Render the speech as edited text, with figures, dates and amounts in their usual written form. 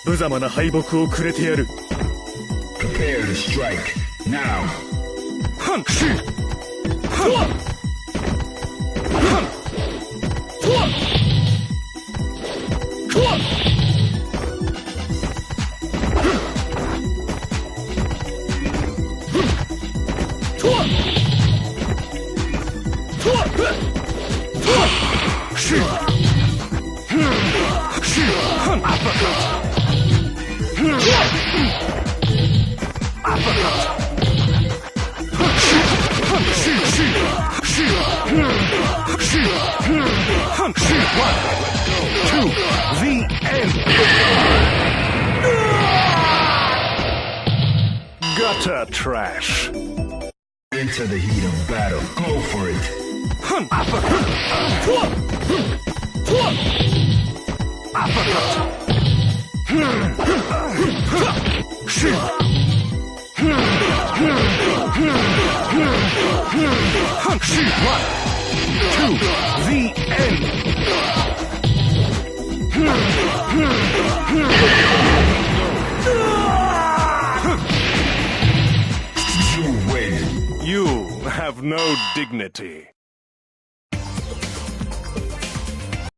無様な敗北をくれてやる。 Prepare to strike now. はんしはんはんGutter trash. Into the heat of battle. Go for it. To the end. You win. You have no dignity.